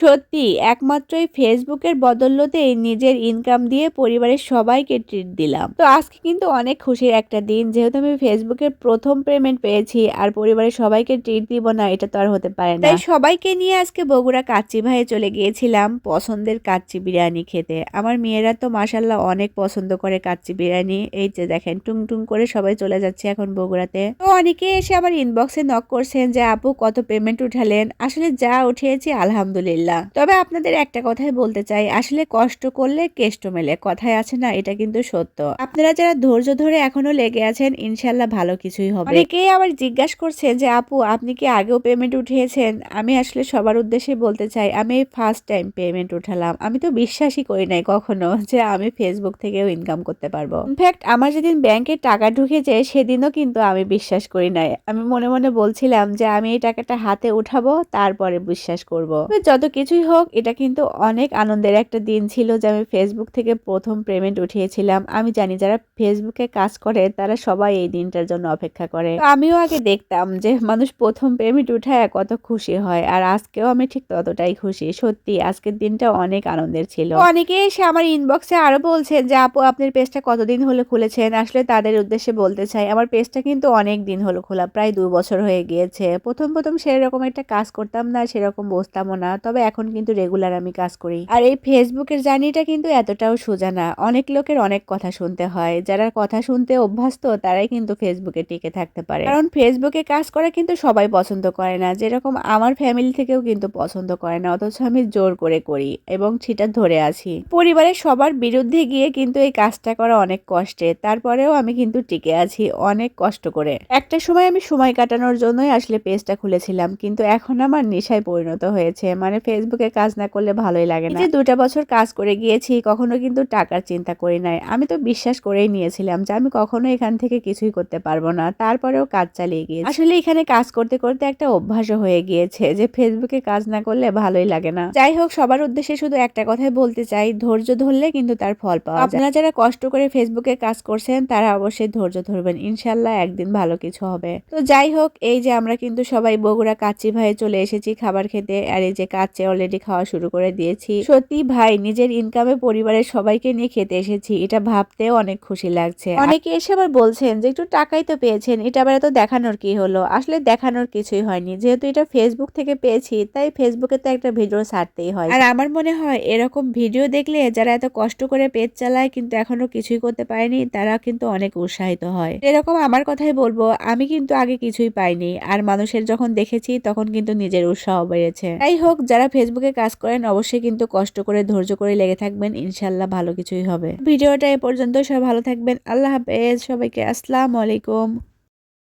সত্যি একমাত্র এই ফেসবুকের বদৌলতেই নিজের ইনকাম দিয়ে পরিবারের সবাইকে ট্রিট দিলাম। তো আজকে কিন্তু অনেক খুশির একটা দিন, যেহেতু আমি ফেসবুকের প্রথম পেমেন্ট পেয়েছি আর পরিবারের সবাইকে ট্রিট দিব না, এটা তো আর হতে পারে না। তাই সবাইকে নিয়ে আজকে বগুড়া কাচ্চি ভাইয়ে চলে গিয়েছিলাম পছন্দের কাচ্চি বিরিয়ানি খেতে। আমার মেয়েরা তো মাশাল্লাহ অনেক পছন্দ করে কাচ্চি বিরিয়ানি। এই যে দেখেন টুং টুং করে সবাই চলে যাচ্ছে এখন বগুড়াতে। তো অনেকে এসে আবার ইনবক্সে নক করছেন যে আপু কত পেমেন্ট উঠালেন। আসলে যা উঠিয়েছি আলহামদুলিল্লাহ। তবে আপনাদের একটা কথাই বলতে চাই, আসলে কষ্ট করলে কেষ্ট মেলে, কথায় আছে না, এটা কিন্তু সত্য। আপনারা যারা ধৈর্য ধরে এখনো লেগে আছেন, ইনশাল্লাহ ভালো কিছুই হবে। অনেকেই আবার জিজ্ঞাসা করছেন যে আপু আপনি কি আগেও পেমেন্ট উঠিয়েছেন। আমি আসলে সবার উদ্দেশ্যে বলতে চাই, আমি ফার্স্ট টাইম পেমেন্ট উঠালাম। আমি তো বিশ্বাসই করি নাই কখনো যে আমি ফেসবুক থেকেও ইনকাম করতে পারবো। ইনফ্যাক্ট আমার যেদিন ব্যাংকে টাকা ঢুকেছে সেদিনও কিন্তু আমি বিশ্বাস করি নাই। আমি মনে মনে বলছিলাম যে আমি এই টাকাটা হাতে উঠাবো, তারপরে বিশ্বাস করব। যত কিছুই হোক, এটা কিন্তু অনেক আনন্দের একটা দিন ছিল যে আমি ফেসবুক থেকে প্রথম পেমেন্ট উঠিয়েছিলাম। আমি জানি যারা ফেসবুকে কাজ করে তারা সবাই এই দিনটার জন্য অপেক্ষা করে। তো আমিও আগে দেখতাম যে মানুষ প্রথম পেমেন্ট উঠায় কত খুশি হয়, আর আজকেও আমি ঠিক ততটাই খুশি। সত্যি আজকের দিনটা অনেক আনন্দের ছিল। অনেকে এসে আমার ইনবক্সে আরো বলছেন যে আপু আপনার পেজটা কতদিন হলো খুলেছেন। আসলে তাদের উদ্দেশ্যে বলতে চাই, আমার পেজটা কিন্তু অনেক দিন হলো খোলা, প্রায় 2 বছর হয়ে গিয়েছে। প্রথম প্রথম সেরকম একটা কাজ করতাম না, সেরকম বসতামও না, তবে এখন কিন্তু রেগুলার আমি কাজ করি। আর এই ফেসবুকের জার্নিটা কিন্তু এতটাও সোজা না। অনেক লোকের অনেক কথা শুনতে হয়। যারা কথা শুনতে অভ্যস্ত তারাই কিন্তু ফেসবুকে টিকে থাকতে পারে, কারণ ফেসবুকে কাজ করা কিন্তু সবাই পছন্দ করে না। যেরকম আমার ফ্যামিলি থেকেও কিন্তু পছন্দ করে না, অথচ আমি জোর করে করি এবং সেটা ধরে আছি। পরিবারের সবার বিরুদ্ধে গিয়ে কিন্তু এই কাজটা করা অনেক কষ্টের, তারপরেও আমি কিন্তু টিকে আছি অনেক কষ্ট করে। একটা সময় আমি সময় কাটানোর জন্যই আসলে পেজটা খুলেছিলাম, কিন্তু এখন আমার নেশায় পরিণত হয়েছে। মানে ফেসবুকে কাজ না করলে ভালোই লাগে না। যে 2টা বছর কাজ করে গিয়েছি, কখনো কিন্তু টাকার চিন্তা করি নাই। আমি তো বিশ্বাস করেই নিয়েছিলাম যে আমি কখনো এখান থেকে কিছুই করতে পারবো না, তারপরেও কাজ চালিয়ে গিয়েছি। আসলে এখানে কাজ করতে করতে একটা অভ্যাসও হয়ে গিয়েছে যে ফেসবুকে কাজ না করলে ভালোই লাগে না। যাই হোক, সবার উদ্দেশ্যে শুধু একটা কথাই বলতে চাই, ধৈর্য ধরলে কিন্তু তার ফল পাওয়া যায়। আপনারা যারা কষ্ট করে ফেসবুকে কাজ করছেন তারা অবশ্যই ধৈর্য ধরবেন, ইনশাল্লাহ একদিন ভালো কিছু হবে। তো যাই হোক, এই যে আমরা কিন্তু সবাই বগুড়া কাচ্চি ভাইয়ে চলে এসেছি খাবার খেতে, আর এই যে কাচ্চি অলরেডি খাওয়া শুরু করে দিয়েছি। সত্যি ভাই, নিজের ইনকামে পরিবারের সবাইকে নিয়ে খেতে এসেছি, এটা ভাবতেও অনেক খুশি লাগছে। অনেকে এসে আবার বলছেন যে একটু টাকাই তো পেয়েছেন, এটা আবার এত দেখানোর কি হলো। আসলে দেখানোর কিছুই হয়নি, যেহেতু এটা ফেসবুক থেকে পেয়েছি তাই ফেসবুকে তো একটা ভিডিও ছাড়তেই হয়। আর আমার মনে হয় এরকম ভিডিও দেখলে যারা এত কষ্ট করে পেজ চালায় কিন্তু এখনো কিছুই করতে পারেনি, তারা কিন্তু অনেক উৎসাহিত হয়। এরকম আমার কথাই বলবো, আমি কিন্তু আগে কিছুই পাইনি, আর মানুষের যখন দেখেছি তখন কিন্তু নিজের উৎসাহ বেড়েছে। যাই হোক, যারা ফেসবুকে কাজ করেন অবশ্যই কিন্তু কষ্ট করে ধৈর্য করে লেগে থাকবেন, ইনশাল্লাহ ভালো কিছুই হবে। ভিডিওটা এ পর্যন্ত, সবাই ভালো থাকবেন। আল্লাহ হাফেজ সবাইকে। আসসালামু আলাইকুম।